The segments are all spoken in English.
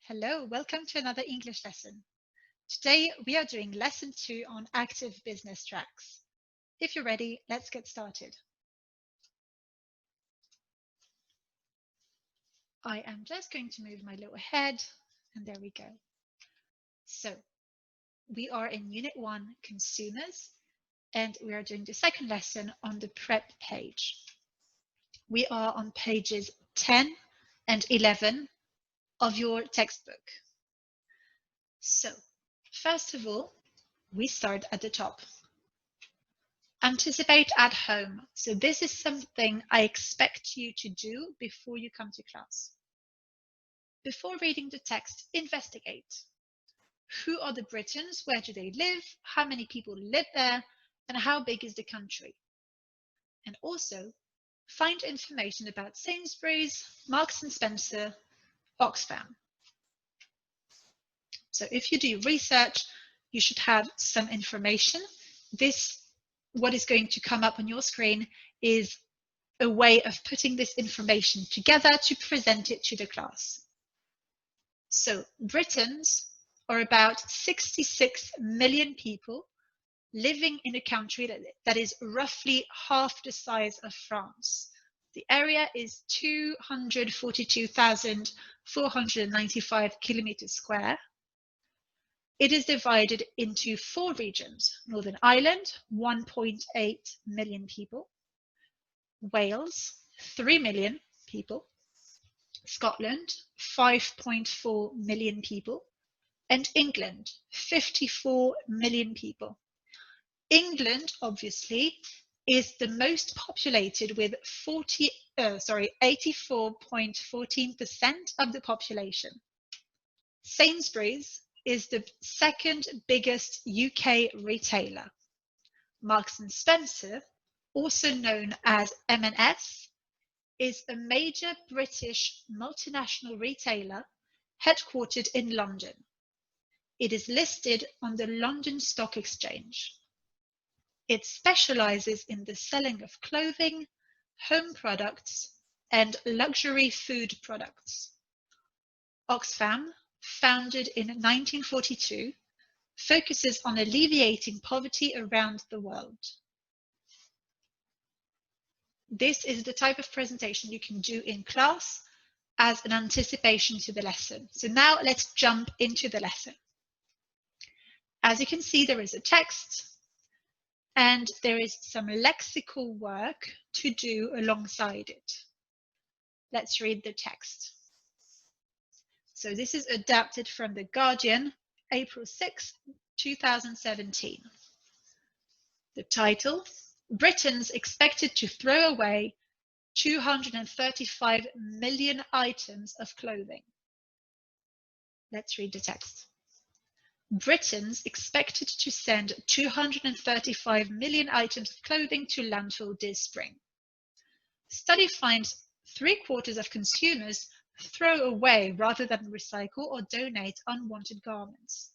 Hello, welcome to another English lesson. Today we are doing lesson 2 on active business tracks. If you're ready, let's get started. I am just going to move my little head and there we go. So we are in Unit 1, Consumers, and we are doing the second lesson on the prep page. We are on pages 10 and 11 of your textbook. So first of all, we start at the top. Anticipate at home. So this is something I expect you to do before you come to class. Before reading the text, investigate. Who are the Britons? Where do they live? How many people live there? And how big is the country? And also, find information about Sainsbury's, Marks and Spencer, Oxfam. So if you do research, you should have some information. What is going to come up on your screen is a way of putting this information together to present it to the class. So Britons are about 66 million people living in a country that is roughly half the size of France. The area is 242,495 kilometers square. It is divided into 4 regions: Northern Ireland, 1.8 million people, Wales, 3 million people, Scotland, 5.4 million people, and England, 54 million people. England, obviously, is the most populated with 84.14% of the population. Sainsbury's is the second biggest UK retailer. Marks and Spencer, also known as M&S, is a major British multinational retailer headquartered in London. It is listed on the London Stock Exchange. It specializes in the selling of clothing, home products, and luxury food products. Oxfam, founded in 1942, focuses on alleviating poverty around the world. This is the type of presentation you can do in class as an anticipation to the lesson. So now let's jump into the lesson. As you can see, there is a text and there is some lexical work to do alongside it. Let's read the text. So this is adapted from The Guardian, April 6, 2017. The title: Britons expected to throw away 235 million items of clothing. Let's read the text. Britons expected to send 235 million items of clothing to landfill this spring. Study finds 3/4 of consumers throw away rather than recycle or donate unwanted garments.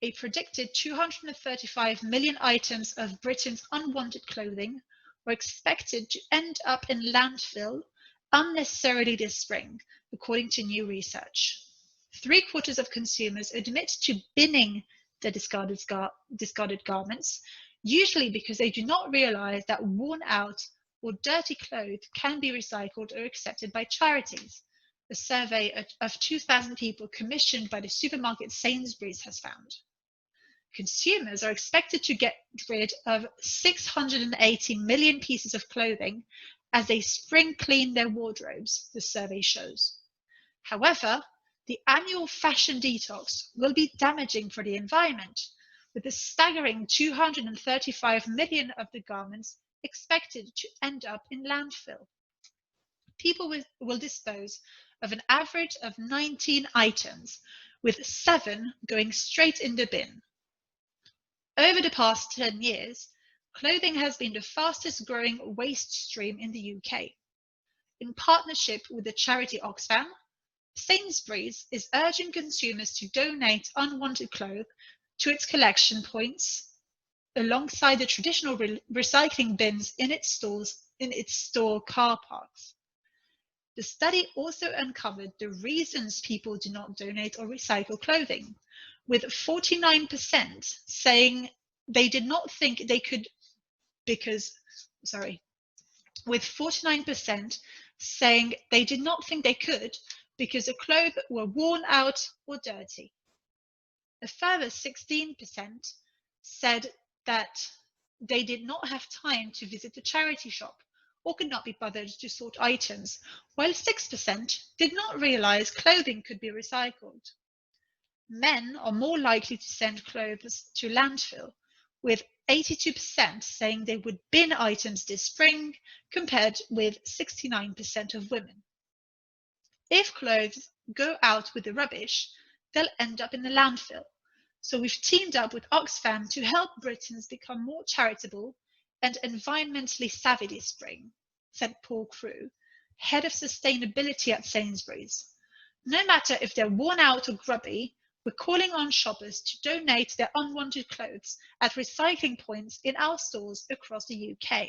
A predicted 235 million items of Britain's unwanted clothing were expected to end up in landfill unnecessarily this spring, according to new research. 3/4 of consumers admit to binning the discarded garments, usually because they do not realize that worn out or dirty clothes can be recycled or accepted by charities. A survey of 2,000 people commissioned by the supermarket Sainsbury's has found. Consumers are expected to get rid of 680 million pieces of clothing as they spring clean their wardrobes, the survey shows. However, the annual fashion detox will be damaging for the environment, with a staggering 235 million of the garments expected to end up in landfill. People will dispose of an average of 19 items, with 7 going straight in the bin. Over the past 10 years, clothing has been the fastest growing waste stream in the UK. In partnership with the charity Oxfam, Sainsbury's is urging consumers to donate unwanted clothes to its collection points alongside the traditional recycling bins in its store car parks. The study also uncovered the reasons people do not donate or recycle clothing, with 49% saying they did not think they could with 49% saying they did not think they could because the clothes were worn out or dirty. A further 16% said that they did not have time to visit a charity shop or could not be bothered to sort items, while 6% did not realize clothing could be recycled. Men are more likely to send clothes to landfill, with 82% saying they would bin items this spring, compared with 69% of women. If clothes go out with the rubbish, they'll end up in the landfill. So we've teamed up with Oxfam to help Britons become more charitable and environmentally savvy this spring, said Paul Crew, head of sustainability at Sainsbury's. No matter if they're worn out or grubby, we're calling on shoppers to donate their unwanted clothes at recycling points in our stores across the UK.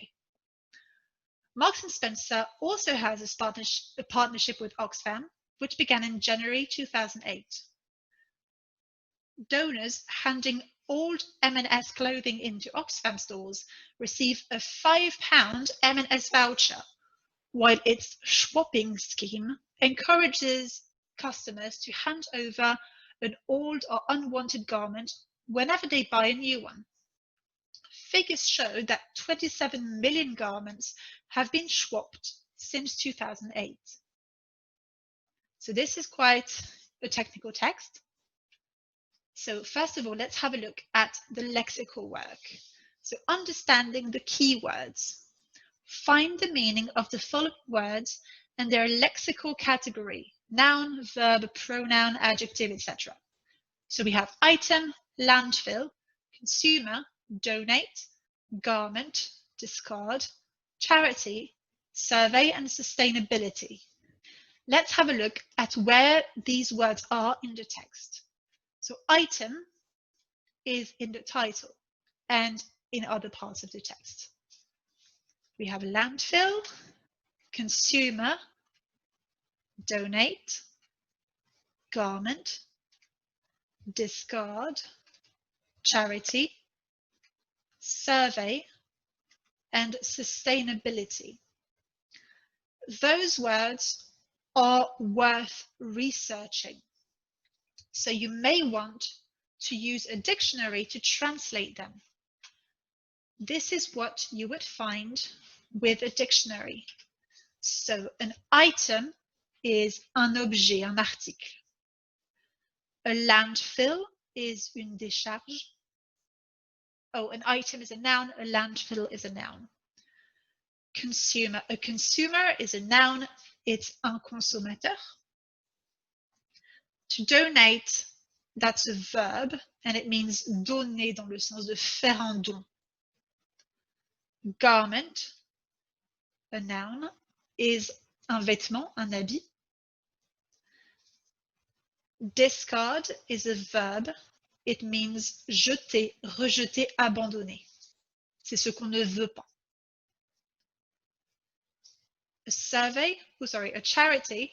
Marks & Spencer also has a partnership with Oxfam, which began in January 2008. Donors handing old M&S clothing into Oxfam stores receive a £5 M&S voucher, while its swapping scheme encourages customers to hand over an old or unwanted garment whenever they buy a new one. Figures show that 27 million garments have been swapped since 2008. So this is quite a technical text. So first of all, let's have a look at the lexical work. So understanding the keywords. Find the meaning of the following words and their lexical category: noun, verb, pronoun, adjective, etc. So we have item, landfill, consumer, donate, garment, discard, charity, survey, and sustainability. Let's have a look at where these words are in the text. So item is in the title and in other parts of the text. We have landfill, consumer, donate, garment, discard, charity, survey, and sustainability. Those words are worth researching. So you may want to use a dictionary to translate them. This is what you would find with a dictionary. So an item is un objet, un article. A landfill is une décharge. Oh, an item is a noun, a landfill is a noun. Consumer, a consumer is a noun, it's un consommateur. To donate, that's a verb, and it means donner dans le sens de faire un don. Garment, a noun, is un vêtement, un habit. Discard is a verb. It means jeter, rejeter, abandonner. C'est ce qu'on ne veut pas. A charity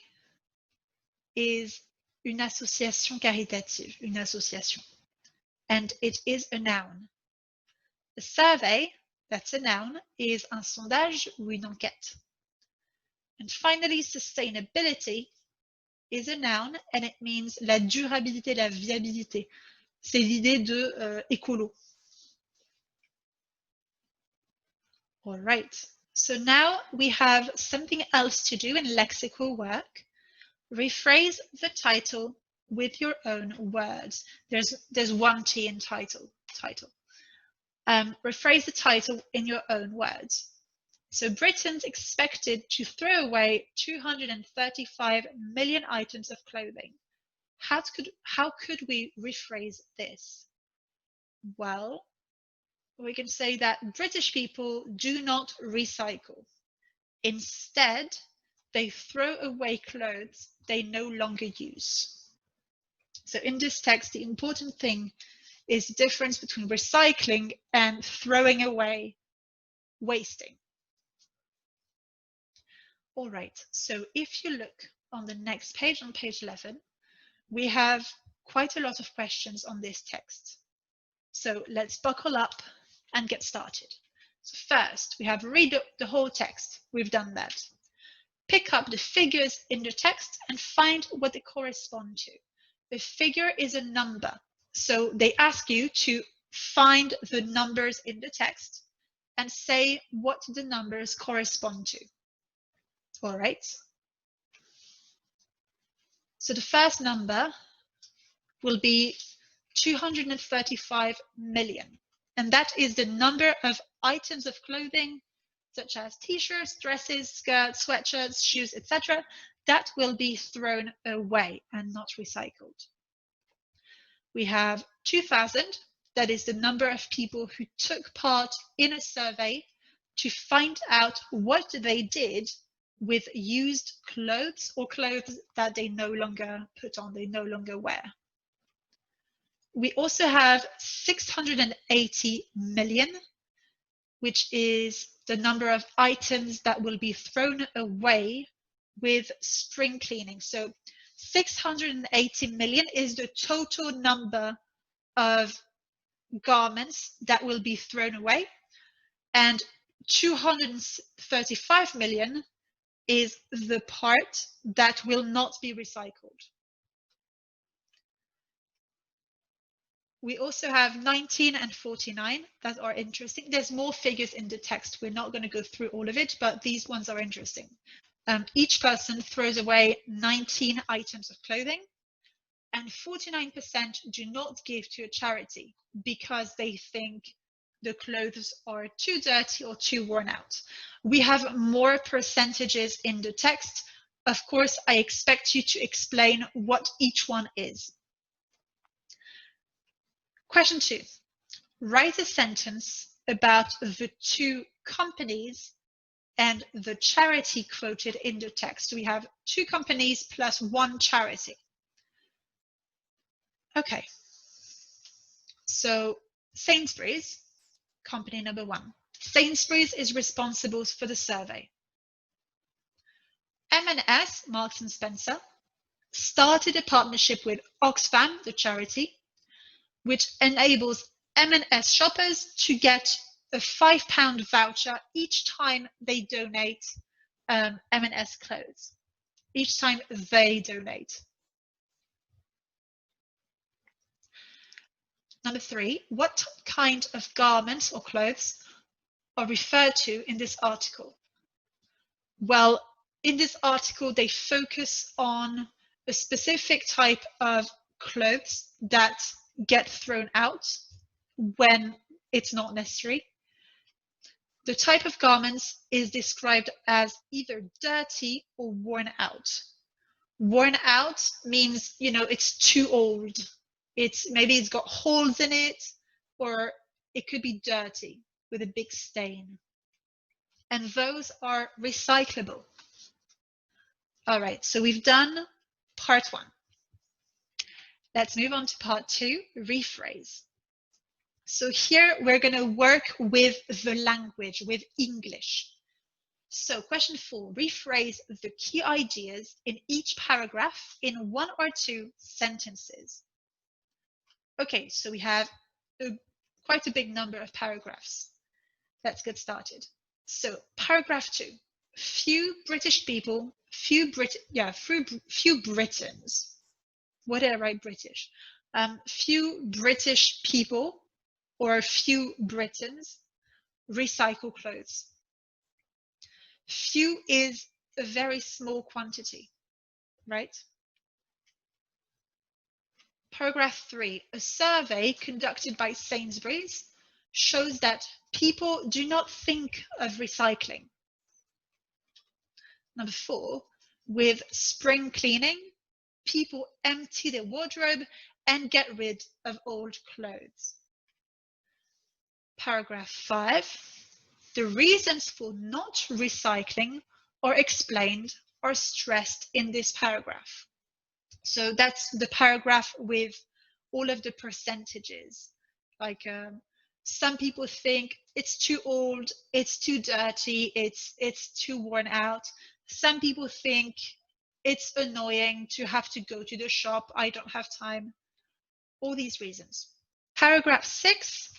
is une association caritative, une association. And it is a noun. A survey, that's a noun, is un sondage ou une enquête. And finally, sustainability is a noun and it means la durabilité, la viabilité. C'est l'idée de écolo. All right, so now we have something else to do in lexical work. Rephrase the title with your own words. There's one T in title. Rephrase the title in your own words. So Britons expected to throw away 235 million items of clothing. How could we rephrase this? Well, we can say that British people do not recycle. Instead, they throw away clothes they no longer use. So in this text, the important thing is the difference between recycling and throwing away, wasting. All right, so if you look on the next page, on page 11, we have quite a lot of questions on this text. So let's buckle up and get started. So first, we have read the whole text. We've done that. Pick up the figures in the text and find what they correspond to. A figure is a number. So they ask you to find the numbers in the text and say what the numbers correspond to. All right. So the first number will be 235 million. And that is the number of items of clothing, such as t-shirts, dresses, skirts, sweatshirts, shoes, etc., that will be thrown away and not recycled. We have 2000, that is the number of people who took part in a survey to find out what they did with used clothes or clothes that they no longer put on, they no longer wear. We also have 680 million, which is the number of items that will be thrown away with spring cleaning. So 680 million is the total number of garments that will be thrown away, and 235 million is the part that will not be recycled. We also have 19 and 49 that are interesting. There's more figures in the text. We're not going to go through all of it, but these ones are interesting. Each person throws away 19 items of clothing, and 49% do not give to a charity because they think the clothes are too dirty or too worn out. We have more percentages in the text. Of course, I expect you to explain what each one is. Question 2. Write a sentence about the two companies and the charity quoted in the text. We have 2 companies plus 1 charity. Okay. So Sainsbury's, company number 1. Sainsbury's is responsible for the survey. M&S, Marks and Spencer, started a partnership with Oxfam, the charity, which enables M&S shoppers to get a £5 voucher each time they donate M&S clothes. Each time they donate. Number 3, what kind of garments or clothes are referred to in this article? Well, in this article, they focus on a specific type of clothes that get thrown out when it's not necessary. The type of garments is described as either dirty or worn out. Worn out means, it's too old. Maybe it's got holes in it, or it could be dirty with a big stain. And those are recyclable. All right, so we've done part 1. Let's move on to part 2, rephrase. So here we're going to work with the language, with English. So question 4, rephrase the key ideas in each paragraph in 1 or 2 sentences. Okay, so we have quite a big number of paragraphs. Let's get started. So paragraph 2, few British people, few Britons. What did I write British? Few British people or few Britons recycle clothes. Few is a very small quantity, right? Paragraph 3, a survey conducted by Sainsbury's shows that people do not think of recycling. Number 4, with spring cleaning, people empty their wardrobe and get rid of old clothes. Paragraph 5, the reasons for not recycling are explained or stressed in this paragraph. So that's the paragraph with all of the percentages. Like some people think it's too old, it's too dirty, it's too worn out. Some people think it's annoying to have to go to the shop. I don't have time. All these reasons. Paragraph 6,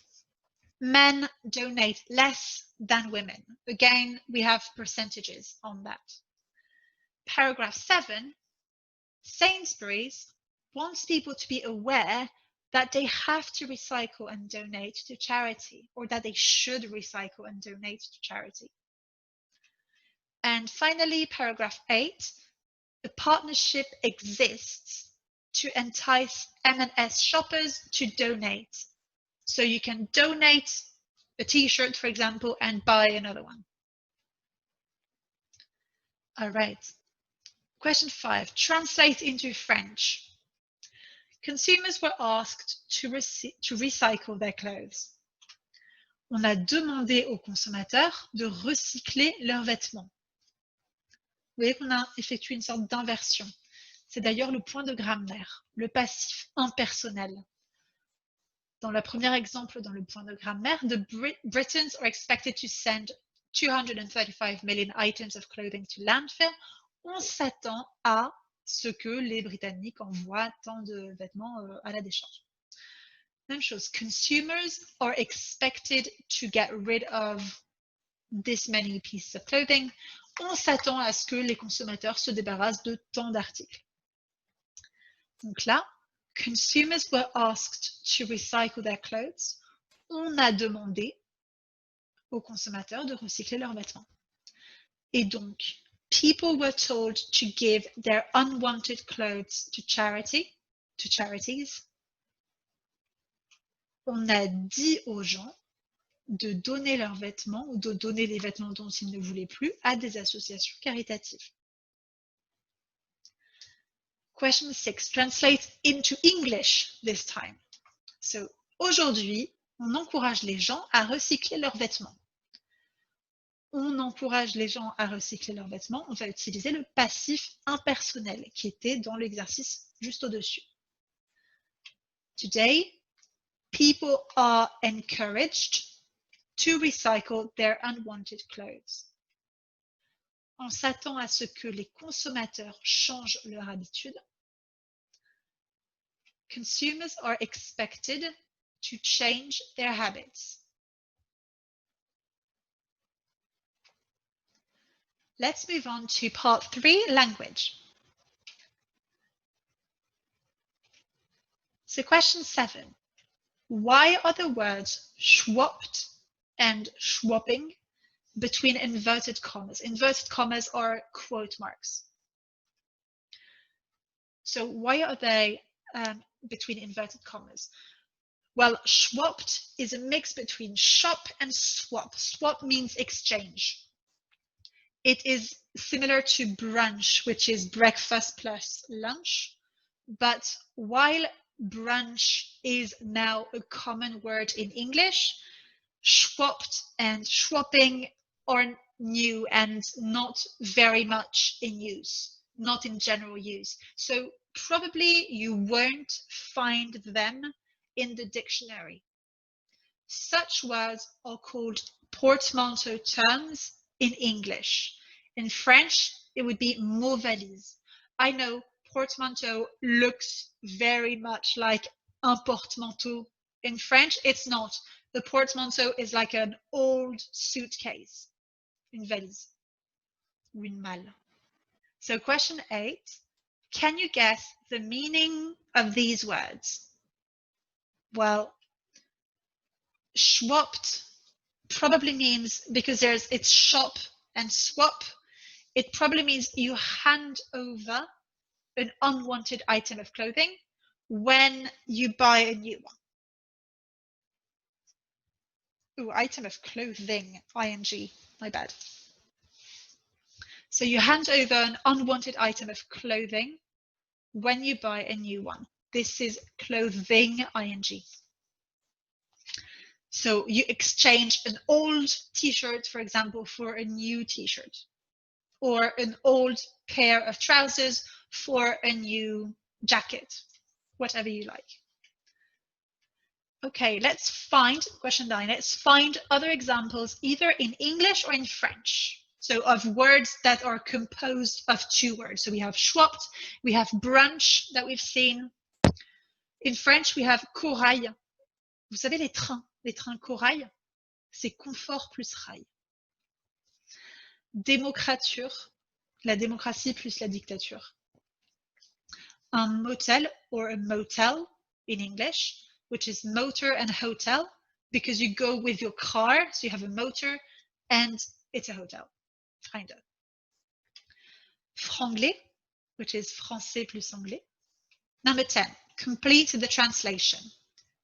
men donate less than women. Again, we have percentages on that. Paragraph 7, Sainsbury's wants people to be aware that they have to recycle and donate to charity, or that they should recycle and donate to charity. And finally, paragraph 8, the partnership exists to entice M&S shoppers to donate. So you can donate a t-shirt, for example, and buy another one. All right. Question 5, translate into French. Consumers were asked to recycle their clothes. On a demandé aux consommateurs de recycler leurs vêtements. Vous voyez qu'on a effectué une sorte d'inversion. C'est d'ailleurs le point de grammaire, le passif impersonnel. Dans le premier exemple, dans le point de grammaire, the Britons are expected to send 235 million items of clothing to landfill. On s'attend à ce que les Britanniques envoient tant de vêtements à la décharge. Même chose, consumers are expected to get rid of this many pieces of clothing. On s'attend à ce que les consommateurs se débarrassent de tant d'articles. Donc là, consumers were asked to recycle their clothes. On a demandé aux consommateurs de recycler leurs vêtements. Et donc, people were told to give their unwanted clothes to charities. On a dit aux gens de donner leurs vêtements ou de donner les vêtements dont ils ne voulaient plus à des associations caritatives. Question 6, translate into English this time. So, aujourd'hui, on encourage les gens à recycler leurs vêtements. On encourage les gens à recycler leurs vêtements, on va utiliser le passif impersonnel qui était dans l'exercice juste au-dessus. Today, people are encouraged to recycle their unwanted clothes. On s'attend à ce que les consommateurs changent leur habitude. Consumers are expected to change their habits. Let's move on to part 3, language. So question 7. Why are the words swapped and swapping between inverted commas? Inverted commas are quote marks. So why are they between inverted commas? Well, swapped is a mix between shop and swap. Swap means exchange. It is similar to brunch, which is breakfast plus lunch. But while brunch is now a common word in English, swapped and swapping are new and not very much in use, not in general use. So probably you won't find them in the dictionary. Such words are called portmanteau terms in English. In French, it would be mot valise. I know portmanteau looks very much like un portmanteau. In French, it's not. The portmanteau is like an old suitcase, une valise, ou une malle. So question 8, can you guess the meaning of these words? Well, swapped probably means, because it's shop and swap, it probably means you hand over an unwanted item of clothing when you buy a new one. Ooh, item of clothing, ing, my bad. So you hand over an unwanted item of clothing when you buy a new one. This is clothing, ing. So you exchange an old t-shirt, for example, for a new t-shirt, or an old pair of trousers for a new jacket, whatever you like. Okay, let's find, question 9, let's find other examples either in English or in French. So of words that are composed of two words. So we have swapped, we have brunch that we've seen. In French, we have corail. Vous savez, les trains corail, c'est confort plus rail. Démocrature, la démocratie plus la dictature. Un motel or a motel in English, which is motor and hotel, because you go with your car, so you have a motor and it's a hotel. Kind of. Franglais, which is français plus anglais. Number 10, complete the translation.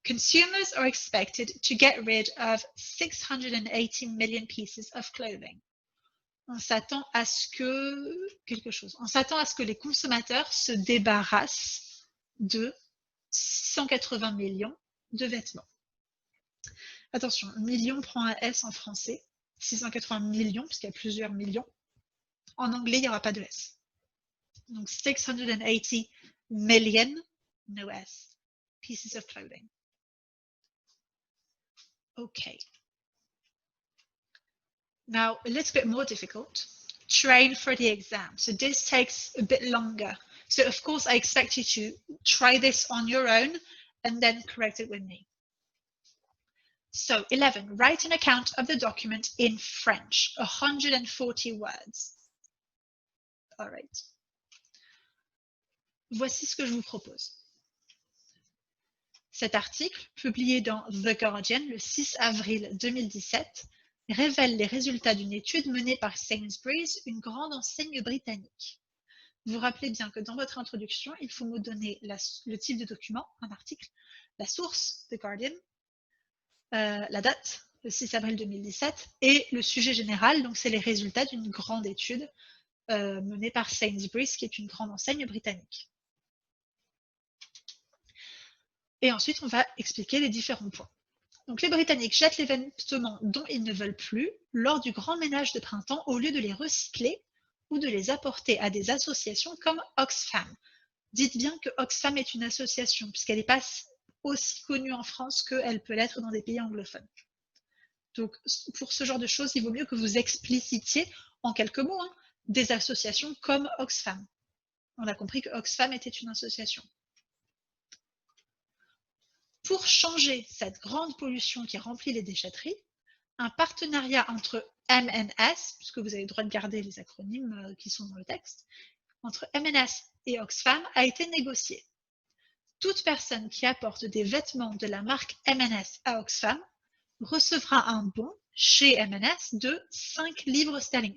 Consumers are expected to get rid of 680 million pieces of clothing. On s'attend à ce que les consommateurs se débarrassent de 680 millions de vêtements. Attention, million prend un S en français, 680 millions, parce qu'il y a plusieurs millions. En anglais, il n'y aura pas de S. Donc 680 million, no S, pieces of clothing. Okay. Now, a little bit more difficult. Train for the exam. So this takes a bit longer. So of course, I expect you to try this on your own and then correct it with me. So 11, write an account of the document in French, 140 words. All right. Voici ce que je vous propose. Cet article, publié dans The Guardian le 6 avril 2017, révèle les résultats d'une étude menée par Sainsbury's, une grande enseigne britannique. Vous vous rappelez bien que dans votre introduction, il faut me donner le type de document, un article, la source, The Guardian, la date, le 6 avril 2017, et le sujet général, donc c'est les résultats d'une grande étude menée par Sainsbury's, qui est une grande enseigne britannique. Et ensuite, on va expliquer les différents points. Donc, les Britanniques jettent les vêtements dont ils ne veulent plus lors du grand ménage de printemps au lieu de les recycler ou de les apporter à des associations comme Oxfam. Dites bien que Oxfam est une association puisqu'elle n'est pas aussi connue en France qu'elle peut l'être dans des pays anglophones. Donc, pour ce genre de choses, il vaut mieux que vous explicitiez en quelques mots des associations comme Oxfam. On a compris que Oxfam était une association. Pour changer cette grande pollution qui remplit les déchetteries, un partenariat entre M&S, puisque vous avez le droit de garder les acronymes qui sont dans le texte, entre M&S et Oxfam a été négocié. Toute personne qui apporte des vêtements de la marque M&S à Oxfam recevra un bon chez M&S de 5 livres sterling.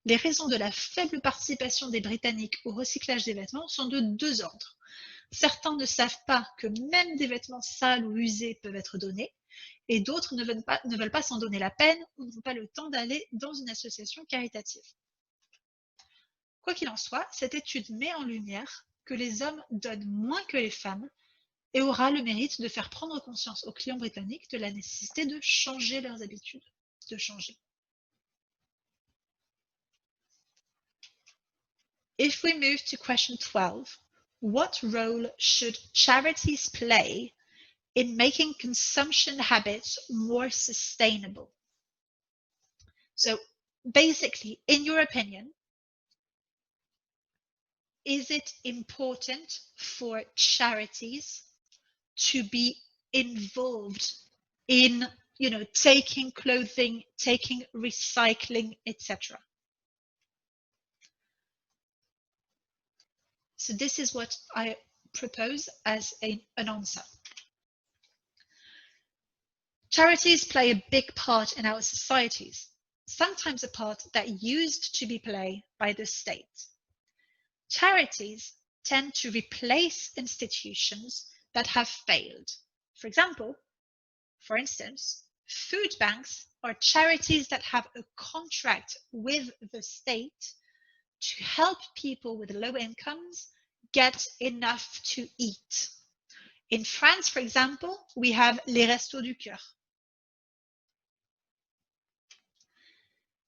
Les raisons de la faible participation des Britanniques au recyclage des vêtements sont de deux ordres. Certains ne savent pas que même des vêtements sales ou usés peuvent être donnés, et d'autres ne veulent pas s'en donner la peine ou n'ont pas le temps d'aller dans une association caritative. Quoi qu'il en soit, cette étude met en lumière que les hommes donnent moins que les femmes et aura le mérite de faire prendre conscience aux clients britanniques de la nécessité de changer leurs habitudes, de changer. If we move to question 12, what role should charities play in making consumption habits more sustainable? So basically, in your opinion, is it important for charities to be involved in, taking clothing, taking recycling, etc.? So this is what I propose as an answer. Charities play a big part in our societies, sometimes a part that used to be played by the state. Charities tend to replace institutions that have failed. For instance, food banks are charities that have a contract with the state to help people with low incomes get enough to eat. In France, for example, we have les Restos du Cœur.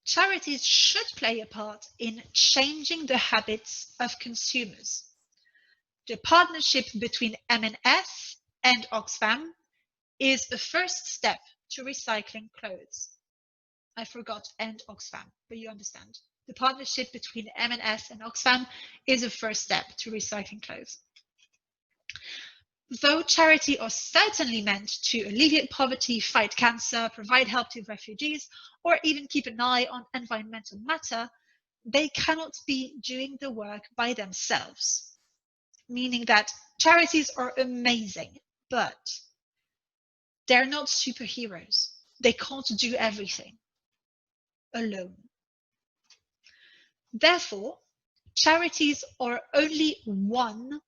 Charities should play a part in changing the habits of consumers. The partnership between M&S and Oxfam is a first step to recycling clothes. I forgot and Oxfam, but you understand. The partnership between M&S and Oxfam is a first step to recycling clothes. Though charity are certainly meant to alleviate poverty, fight cancer, provide help to refugees, or even keep an eye on environmental matter, they cannot be doing the work by themselves. Meaning that charities are amazing, but they're not superheroes. They can't do everything alone. Therefore, charities are only one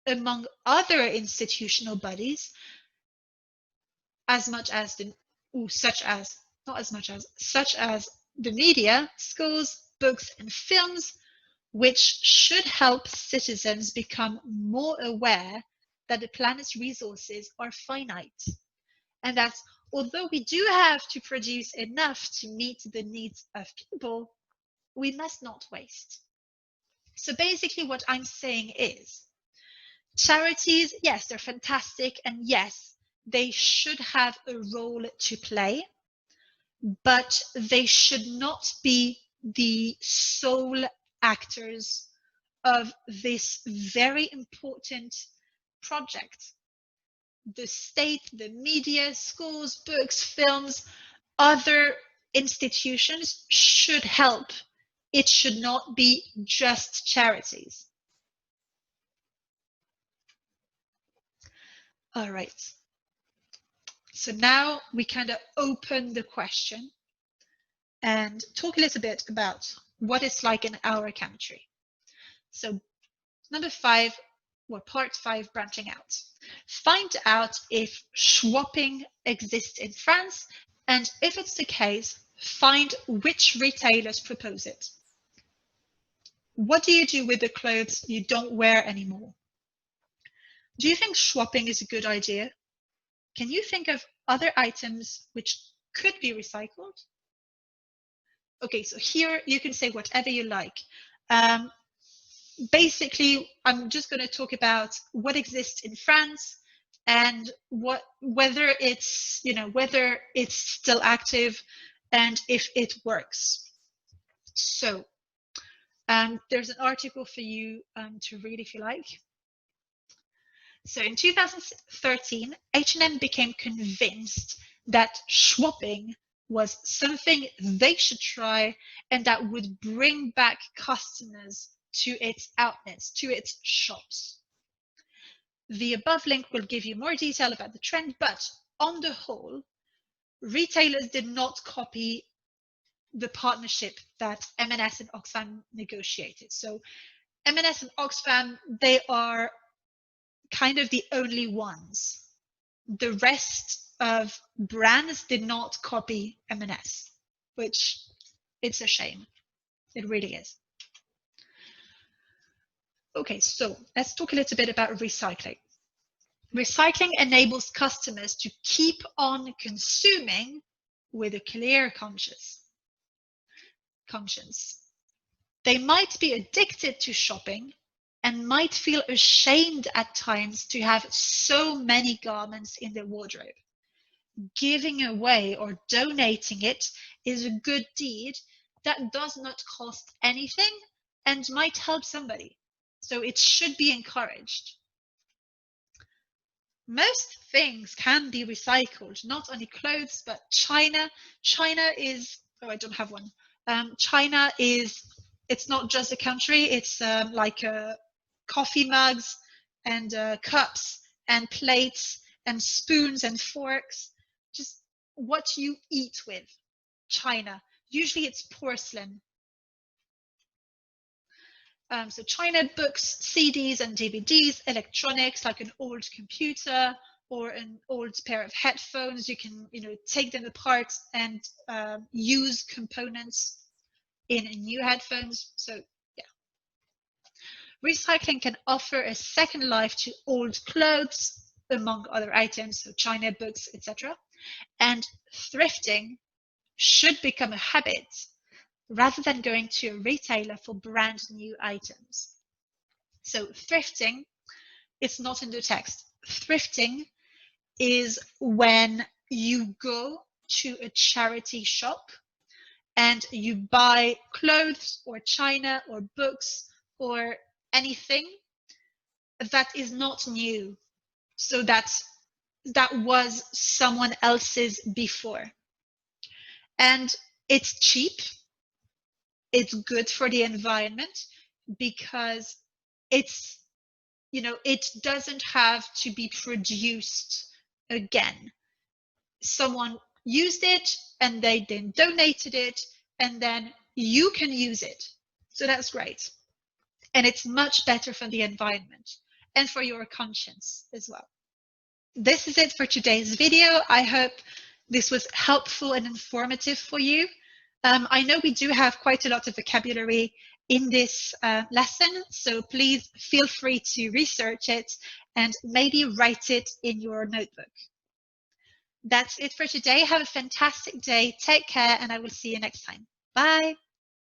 among other institutional bodies, such as the media, schools, books, and films, which should help citizens become more aware that the planet's resources are finite, and that although we do have to produce enough to meet the needs of people, we must not waste. So basically what I'm saying is, charities, yes, they're fantastic, and yes, they should have a role to play, but they should not be the sole actors of this very important project. The state, the media, schools, books, films, other institutions should help. It should not be just charities. All right. So now we kind of open the question and talk a little bit about what it's like in our country. So number 5, or part 5, branching out. Find out if swapping exists in France, and if it's the case, find which retailers propose it. What do you do with the clothes you don't wear anymore? Do you think swapping is a good idea? Can you think of other items which could be recycled? Okay, so here you can say whatever you like. Basically, I'm just going to talk about what exists in France and whether it's still active and if it works. So there's an article for you to read if you like. So in 2013, H&M became convinced that swapping was something they should try and that would bring back customers to its outlets, to its shops. The above link will give you more detail about the trend, but on the whole, retailers did not copy the partnership that M&S and Oxfam negotiated. So M&S and Oxfam, they are kind of the only ones. The rest of brands did not copy M&S, which it's a shame. It really is. Okay, so let's talk a little bit about recycling. Recycling enables customers to keep on consuming with a clear conscience. They might be addicted to shopping and might feel ashamed at times to have so many garments in their wardrobe. Giving away or donating it is a good deed that does not cost anything and might help somebody. So it should be encouraged. Most things can be recycled, not only clothes, but China. China is, oh, I don't have one. China is, it's not just a country, it's like coffee mugs and cups and plates and spoons and forks, just what you eat with. China, usually it's porcelain. So China books, CDs and DVDs, electronics like an old computer or an old pair of headphones. You can, take them apart and use components in new headphones. So yeah, recycling can offer a second life to old clothes, among other items, so China books, etc. And thrifting should become a habit rather than going to a retailer for brand new items. So thrifting, it's not in the text. Thrifting is when you go to a charity shop and you buy clothes or china or books or anything that is not new, so that was someone else's before. And it's cheap, it's good for the environment, because it's, you know, it doesn't have to be produced again. Someone used it and they then donated it, and then you can use it. So that's great. And it's much better for the environment and for your conscience as well. This is it for today's video. I hope this was helpful and informative for you. I know we do have quite a lot of vocabulary in this lesson, so please feel free to research it and maybe write it in your notebook. That's it for today. Have a fantastic day. Take care, and I will see you next time. Bye.